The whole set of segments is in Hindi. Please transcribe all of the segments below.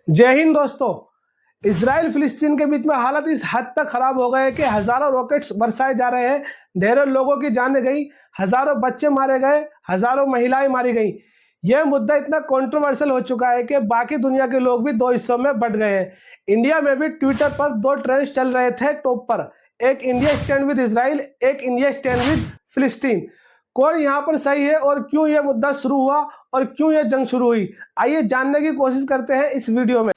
जय हिंद दोस्तों। इसराइल फिलिस्तीन के बीच में हालत इस हद तक खराब हो गए कि हजारों रॉकेट्स बरसाए जा रहे हैं। ढेरों लोगों की जानें गई, हजारों बच्चे मारे गए, हजारों महिलाएं मारी गई। यह मुद्दा इतना कंट्रोवर्शियल हो चुका है कि बाकी दुनिया के लोग भी दो हिस्सों में बंट गए हैं। इंडिया में भी ट्विटर पर दो ट्रेंड्स चल रहे थे टॉप पर, एक इंडिया स्टैंड विद इसराइल, एक इंडिया स्टैंड विद फिलिस्तीन। कौन यहाँ पर सही है और क्यों यह मुद्दा शुरू हुआ और क्यों यह जंग शुरू हुई, आइए जानने की कोशिश करते हैं इस वीडियो में।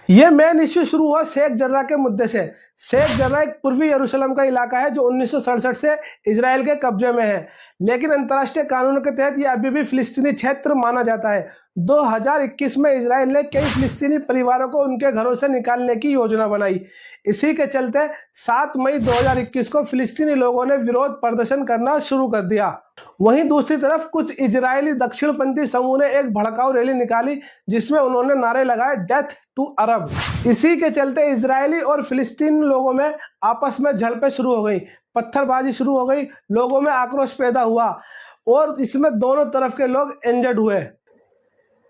यह मेन इश्यू शुरू हुआ शेख जर्राह के मुद्दे से। शेख जर्राह एक पूर्वी यरूशलेम का इलाका है जो 1967 से इजराइल के कब्जे में है, लेकिन अंतर्राष्ट्रीय कानून के तहत यह अभी भी फिलिस्तीनी क्षेत्र माना जाता है। 2021 में इजराइल ने कई फिलिस्तीनी परिवारों को उनके घरों से निकालने की योजना बनाई। इसी के चलते 7 मई 2021 को फिलिस्तीनी लोगों ने विरोध प्रदर्शन करना शुरू कर दिया। वहीं दूसरी तरफ कुछ इजरायली दक्षिणपंथी समूह ने एक भड़काऊ रैली निकाली जिसमें उन्होंने नारे लगाए डेथ टू अरब। इसी के चलते इजरायली और फिलिस्तीन लोगों में आपस में झड़पें शुरू हो गई, पत्थरबाजी शुरू हो गई, लोगों में आक्रोश पैदा हुआ और इसमें दोनों तरफ के लोग इंजर्ड हुए।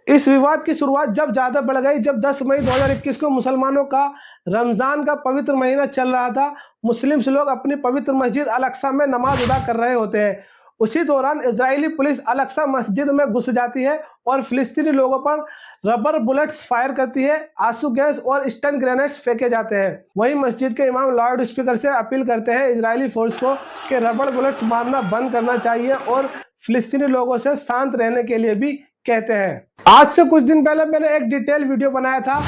इस विवाद की शुरुआत जब ज्यादा बढ़ गई, जब 10 मई 2021 को मुसलमानों का रमजान का पवित्र महीना चल रहा था। मुस्लिम लोग अपनी पवित्र मस्जिद अल अक्सा में नमाज अदा कर रहे होते हैं। उसी दौरान इजरायली पुलिस अल अक्सा मस्जिद में घुस जाती है और फिलिस्तीनी लोगों पर रबर बुलेट्स फायर करती है, आंसू गैस और स्टन ग्रेनेड्स फेंके जाते हैं। वहीं मस्जिद के इमाम लाउड स्पीकर से अपील करते हैं इजरायली फोर्स को कि रबर बुलेट्स मारना बंद करना चाहिए और फिलिस्तीनी लोगों से शांत रहने के लिए भी कहते हैं। आज से कुछ दिन पहले मैंने एक डिटेल वीडियो बनाया था।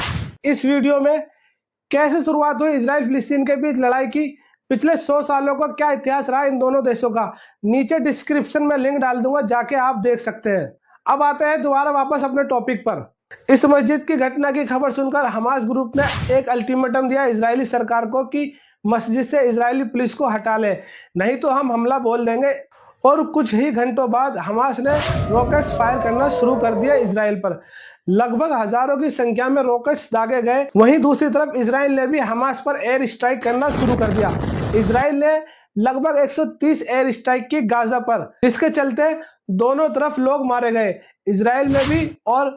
इस वीडियो में कैसे शुरुआत हुई इजराइल फिलिस्तीन के बीच लड़ाई की, पिछले 100 सालों का क्या इतिहास रहा इन दोनों देशों का, नीचे डिस्क्रिप्शन में लिंक डाल दूंगा, जाके आप देख सकते हैं। अब आते हैं दोबारा वापस अपने टॉपिक पर। इस मस्जिद की घटना की खबर सुनकर हमास ग्रुप ने एक अल्टीमेटम दिया इजरायली सरकार को कि मस्जिद से इजरायली पुलिस को हटा ले, नहीं तो हम हमला बोल देंगे। और कुछ ही घंटों बाद हमास ने रॉकेट्स फायर करना शुरू कर दिया इजराइल पर। लगभग हजारों की संख्या में रॉकेट्स दागे गए। वहीं दूसरी तरफ इजराइल ने भी हमास पर एयर स्ट्राइक करना शुरू कर दिया। इजराइल ने लगभग 130 एयर स्ट्राइक की गाजा पर, जिसके चलते दोनों तरफ लोग मारे गए, इजराइल में भी और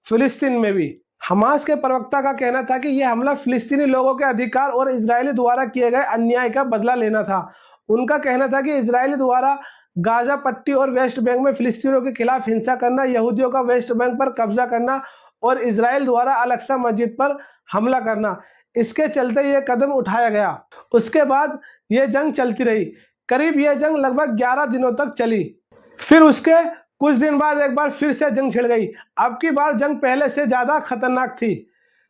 फिलिस्तीन में भी। हमास के प्रवक्ता का कहना था कि यह हमला फिलिस्तीनी लोगों के अधिकार और इजरायली द्वारा किए गए अन्याय का बदला लेना था। उनका कहना था कि इजरायली द्वारा गाजा पट्टी और वेस्ट बैंक में फिलिस्तीनियों के खिलाफ हिंसा करना, यहूदियों का वेस्ट बैंक पर कब्जा करना और इजराइल द्वारा अल अक्सा मस्जिद पर हमला करना, इसके चलते यह कदम उठाया गया। उसके बाद यह जंग चलती रही। करीब यह जंग लगभग 11 दिनों तक चली। फिर उसके कुछ दिन बाद एक बार फिर से जंग छिड़ गई। अब की बार जंग पहले से ज्यादा खतरनाक थी।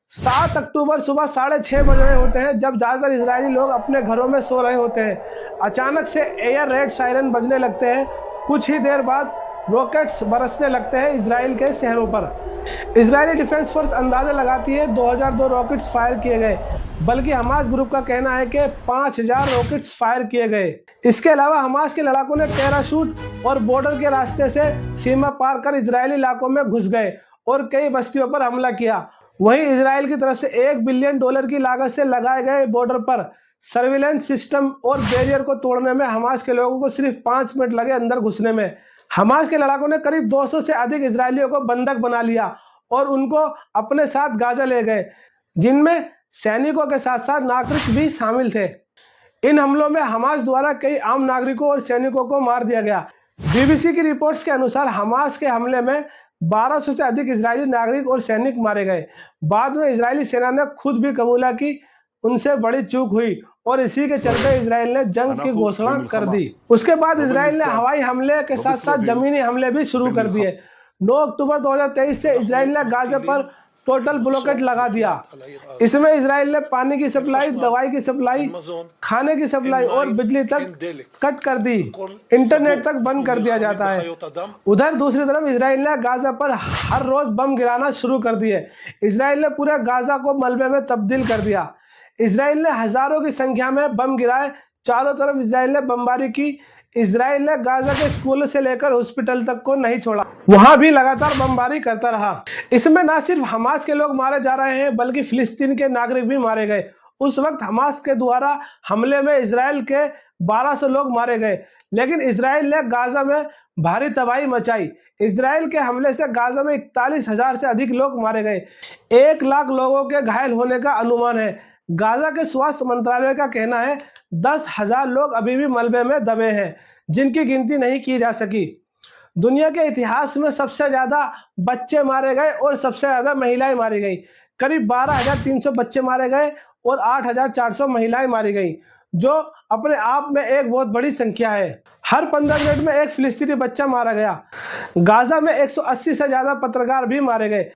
7 अक्टूबर सुबह 6:30 बज रहे होते हैं, जब ज्यादातर इजरायली लोग अपने घरों में सो रहे होते हैं। अचानक से एयर रेड सायरन बजने लगते हैं। कुछ ही देर बाद रॉकेट्स बरसने लगते हैं इजराइल के शहरों पर। इजरायली डिफेंस फोर्स अंदाजा लगाती है 2002 रॉकेट्स फायर किए गए, बल्कि हमास ग्रुप का कहना है कि 5000 रॉकेट्स फायर किए गए। इसके अलावा हमास के लड़ाकों ने पैराशूट और बॉर्डर के रास्ते से सीमा पार कर इजरायली इलाकों में घुस गए और कई बस्तियों पर हमला किया। वहीं इजराइल की तरफ से $1 बिलियन की लागत से लगाए गए बॉर्डर पर सर्विलेंस सिस्टम और बैरियर को तोड़ने में हमास के लोगों को सिर्फ 5 मिनट लगे अंदर घुसने में। हमास के लड़ाकों ने करीब 200 से अधिक इजरायलियों को बंधक बना लिया और उनको अपने साथ गाजा ले गए, जिनमें सैनिकों के साथ साथ नागरिक भी शामिल थे। इन हमलों में हमास द्वारा कई आम नागरिकों और सैनिकों को मार दिया गया। बीबीसी की रिपोर्ट्स के अनुसार हमास के हमले में 1200 से अधिक इजरायली नागरिक और सैनिक मारे गए। बाद में इजरायली सेना ने खुद भी कबूला कि उनसे बड़ी चूक हुई और इसी के चलते इजराइल ने जंग की घोषणा कर दी। उसके बाद इजराइल ने हवाई हमले के साथ साथ जमीनी हमले भी शुरू कर दिए। 9 अक्टूबर 2023 से इजराइल ने गाजा पर टोटल ब्लॉकेट लगा दिया। इसमें इजराइल ने पानी की सप्लाई, दवाई की सप्लाई, खाने की सप्लाई और बिजली तक कट कर दी। इंटरनेट तक बंद कर दिया जाता है। उधर दूसरी तरफ इजराइल ने गाजा पर हर रोज बम गिराना शुरू कर दिए। इजराइल ने पूरे गाजा को मलबे में तब्दील कर दिया। इजराइल ने हजारों की संख्या में बम गिराए। चारों तरफ इजराइल ने बमबारी की। इजराइल ने गाजा के स्कूल से लेकर हॉस्पिटल तक को नहीं छोड़ा, वहां भी लगातार बमबारी करता रहा। इसमें न सिर्फ हमास के लोग मारे जा रहे हैं, बल्कि फिलिस्तीन के नागरिक भी मारे गए। उस वक्त हमास के द्वारा हमले में इजराइल के 1200 लोग मारे गए, लेकिन इजराइल ने गाजा में भारी तबाही मचाई। इजराइल के हमले से गाजा में 41,000 से अधिक लोग मारे गए। 1 लाख लोगों के घायल होने का अनुमान है। गाजा के स्वास्थ्य मंत्रालय का कहना है 10,000 लोग अभी भी मलबे में दबे हैं, जिनकी गिनती नहीं की जा सकी। दुनिया के इतिहास में सबसे ज्यादा बच्चे मारे गए और सबसे ज्यादा महिलाएं मारी गई। करीब 12,300 बच्चे मारे गए और 8,400 महिलाएं मारी गई, जो अपने आप में एक बहुत बड़ी संख्या है। हर 15 मिनट में एक फिलिस्तीनी बच्चा मारा गया। गाजा में 180 से ज्यादा पत्रकार भी मारे गए।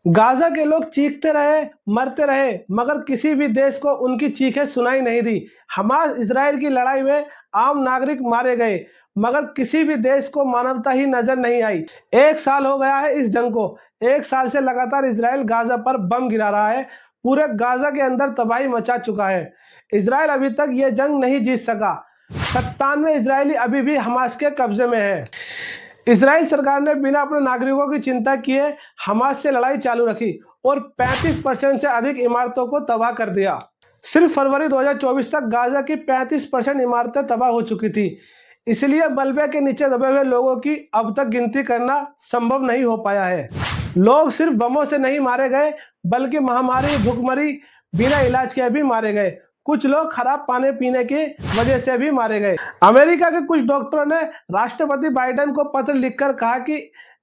गाजा के लोग चीखते रहे, मरते रहे, मगर किसी भी देश को उनकी चीखें सुनाई नहीं दी। हमास इजराइल की लड़ाई में आम नागरिक मारे गए, मगर किसी भी देश को मानवता ही नजर नहीं आई। 1 साल हो गया है इस जंग को। 1 साल से लगातार इजराइल गाजा पर बम गिरा रहा है। पूरे गाजा के अंदर तबाही मचा चुका है। इजराइल अभी तक यह जंग नहीं जीत सका। 97 इजरायली अभी भी हमास के कब्जे में है। इजराइल सरकार ने बिना अपने नागरिकों की चिंता किए हमास से लड़ाई चालू रखी और 35% से अधिक इमारतों को तबाह कर दिया। सिर्फ फरवरी 2024 तक गाजा की 35% इमारतें तबाह हो चुकी थी। इसलिए मलबे के नीचे दबे हुए लोगों की अब तक गिनती करना संभव नहीं हो पाया है। लोग सिर्फ बमों से नहीं मारे गए, बल्कि महामारी, भूखमरी, बिना इलाज के भी मारे गए। कुछ लोग खराब पानी पीने की वजह से भी मारे गए। अमेरिका के कुछ डॉक्टरों ने राष्ट्रपति बाइडेन को पत्र लिखकर कहा कि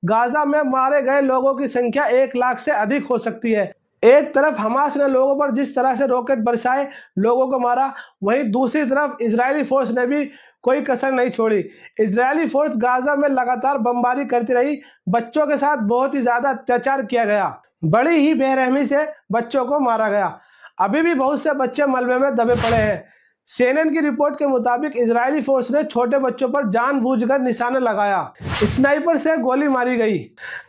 गाजा में मारे गए लोगों की संख्या 1 लाख से अधिक हो सकती है। एक तरफ हमास ने लोगों पर जिस तरह से रॉकेट बरसाए लोगों को मारा, वहीं दूसरी तरफ इजरायली फोर्स ने भी कोई कसर नहीं छोड़ी। इजरायली फोर्स गाजा में लगातार बमबारी करती रही। बच्चों के साथ बहुत ही ज्यादा अत्याचार किया गया। बड़ी ही बेरहमी से बच्चों को मारा गया। अभी भी बहुत से बच्चे मलबे में दबे पड़े हैं। CNN की रिपोर्ट के मुताबिक इजरायली फोर्स ने छोटे बच्चों पर जानबूझकर निशाना लगाया। स्नाइपर से गोली मारी गई।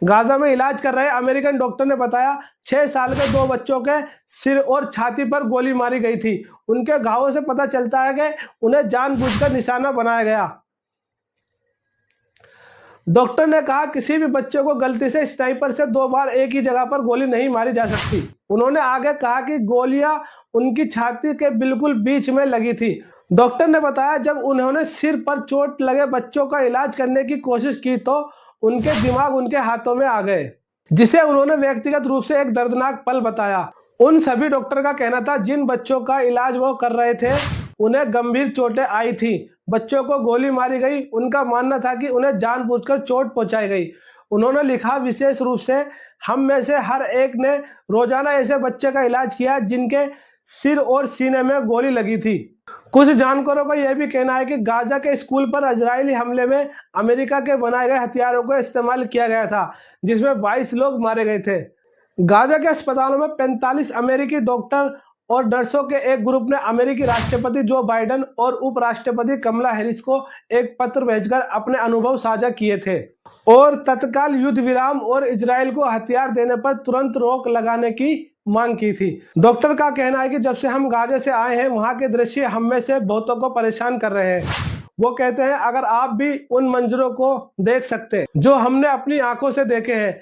गाजा में इलाज कर रहे अमेरिकन डॉक्टर ने बताया 6 साल के 2 बच्चों के सिर और छाती पर गोली मारी गई थी। उनके घावों से पता चलता है कि उन्हें जानबूझकर निशाना बनाया गया। डॉक्टर ने कहा किसी भी बच्चे को गलती से स्नाइपर से 2 बार एक ही जगह पर गोली नहीं मारी जा सकती। उन्होंने आगे कहा कि गोलियां उनकी छाती के बिल्कुल बीच में लगी थी। डॉक्टर ने बताया जब उन्होंने सिर पर चोट लगे बच्चों का इलाज करने की कोशिश की तो उनके दिमाग उनके हाथों में आ गए, जिसे उन्होंने व्यक्तिगत रूप से एक दर्दनाक पल बताया। उन सभी डॉक्टर का कहना था जिन बच्चों का इलाज वो कर रहे थे उन्हें गंभीर चोटें आई थी। बच्चों को गोली मारी गई। उनका मानना था कि उन्हें जानबूझकर चोट पहुंचाई गई। उन्होंने लिखा विशेष रूप से हम में से हर एक ने रोजाना ऐसे बच्चे का इलाज किया जिनके सिर और सीने में गोली लगी थी। कुछ जानकारों का यह भी कहना है कि गाजा के स्कूल पर इजरायली हमले में अमेरिका के बनाए गए हथियारों को इस्तेमाल किया गया था, जिसमें 22 लोग मारे गए थे। गाजा के अस्पतालों में 45 अमेरिकी डॉक्टर और नर्सों के एक ग्रुप ने अमेरिकी राष्ट्रपति जो बाइडेन और उपराष्ट्रपति कमला हैरिस को एक पत्र भेजकर अपने अनुभव साझा किए थे और तत्काल युद्ध विराम और इजराइल को हथियार देने पर तुरंत रोक लगाने की मांग की थी। डॉक्टर का कहना है कि जब से हम गाजा से आए हैं वहां के दृश्य हम में से बहुतों को परेशान कर रहे हैं। वो कहते हैं अगर आप भी उन मंजरों को देख सकते जो हमने अपनी आंखों से देखे हैं,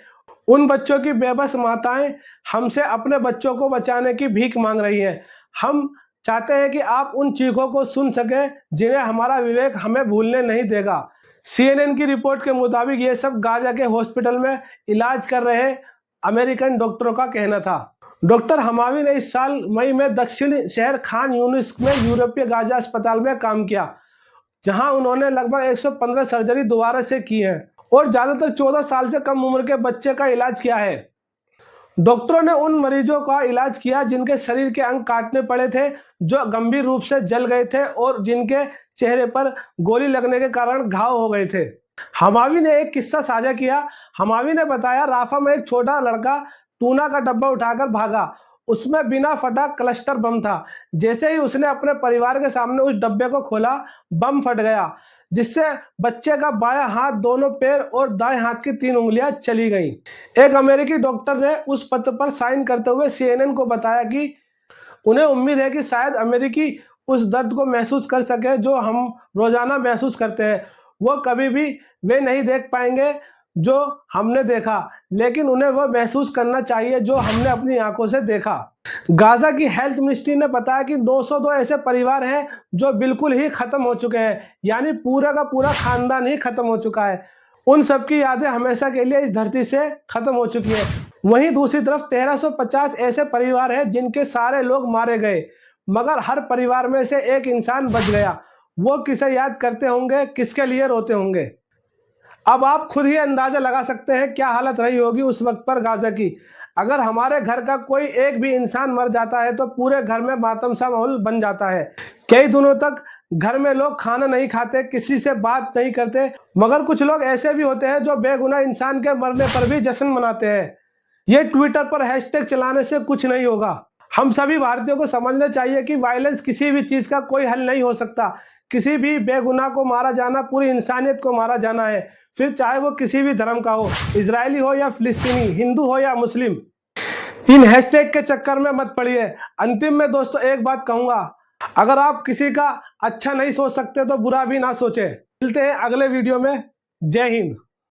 उन बच्चों की बेबस माताएं हमसे अपने बच्चों को बचाने की भीख मांग रही हैं। हम चाहते हैं कि आप उन चीखों को सुन सकें जिन्हें हमारा विवेक हमें भूलने नहीं देगा। CNN की रिपोर्ट के मुताबिक ये सब गाजा के हॉस्पिटल में इलाज कर रहे अमेरिकन डॉक्टरों का कहना था। डॉक्टर हमावी ने इस साल मई में दक्षिणी शहर खान यूनिस में यूरोपीय गाजा अस्पताल में काम किया, जहां उन्होंने लगभग 115 सर्जरी दोबारा से की है और ज्यादातर 14 साल से कम उम्र के बच्चे का इलाज किया है। डॉक्टरों ने उन मरीजों का इलाज किया जिनके शरीर के अंग काटने पड़े थे, जो गंभीर रूप से जल गए थे और जिनके चेहरे पर गोली लगने के कारण घाव हो गए थे। हमावी ने एक किस्सा साझा किया। हमावी ने बताया राफा में एक छोटा लड़का टूना का डब्बा उठाकर भागा। उसमें बिना फटा क्लस्टर बम था। जैसे ही उसने अपने परिवार के सामने उस डब्बे को खोला, बम फट गया, जिससे बच्चे का बायां हाथ, दोनों पैर और दाएं हाथ की 3 उंगलियां चली गईं। एक अमेरिकी डॉक्टर ने उस पत्र पर साइन करते हुए CNN को बताया कि उन्हें उम्मीद है कि शायद अमेरिकी उस दर्द को महसूस कर सके जो हम रोजाना महसूस करते हैं। वो कभी भी वे नहीं देख पाएंगे जो हमने देखा, लेकिन उन्हें वह महसूस करना चाहिए जो हमने अपनी आंखों से देखा। गाजा की हेल्थ मिनिस्ट्री ने बताया कि 902 ऐसे परिवार हैं जो बिल्कुल ही खत्म हो चुके हैं, यानी पूरा का पूरा खानदान ही खत्म हो चुका है। उन सबकी यादें हमेशा के लिए इस धरती से खत्म हो चुकी है। वहीं दूसरी तरफ 1350 ऐसे परिवार हैं जिनके सारे लोग मारे गए, मगर हर परिवार में से एक इंसान बच गया। वो किसे याद करते होंगे, किसके लिए रोते होंगे? अब आप खुद ही अंदाजा लगा सकते हैं क्या हालत रही होगी उस वक्त पर गाजा की। अगर हमारे घर का कोई एक भी इंसान मर जाता है तो पूरे घर में मातम सा माहौल बन जाता है। कई दिनों तक घर में लोग खाना नहीं खाते, किसी से बात नहीं करते। मगर कुछ लोग ऐसे भी होते हैं जो बेगुनाह इंसान के मरने पर भी जश्न मनाते हैं। ये ट्विटर पर हैशटैग चलाने से कुछ नहीं होगा। हम सभी भारतीयों को समझना चाहिए कि वायलेंस किसी भी चीज का कोई हल नहीं हो सकता। किसी भी बेगुनाह को मारा जाना पूरी इंसानियत को मारा जाना है, फिर चाहे वो किसी भी धर्म का हो, इजरायली हो या फिलिस्तीनी, हिंदू हो या मुस्लिम। इन हैशटैग के चक्कर में मत पड़िए। अंतिम में दोस्तों एक बात कहूंगा, अगर आप किसी का अच्छा नहीं सोच सकते तो बुरा भी ना सोचें। मिलते हैं अगले वीडियो में। जय हिंद।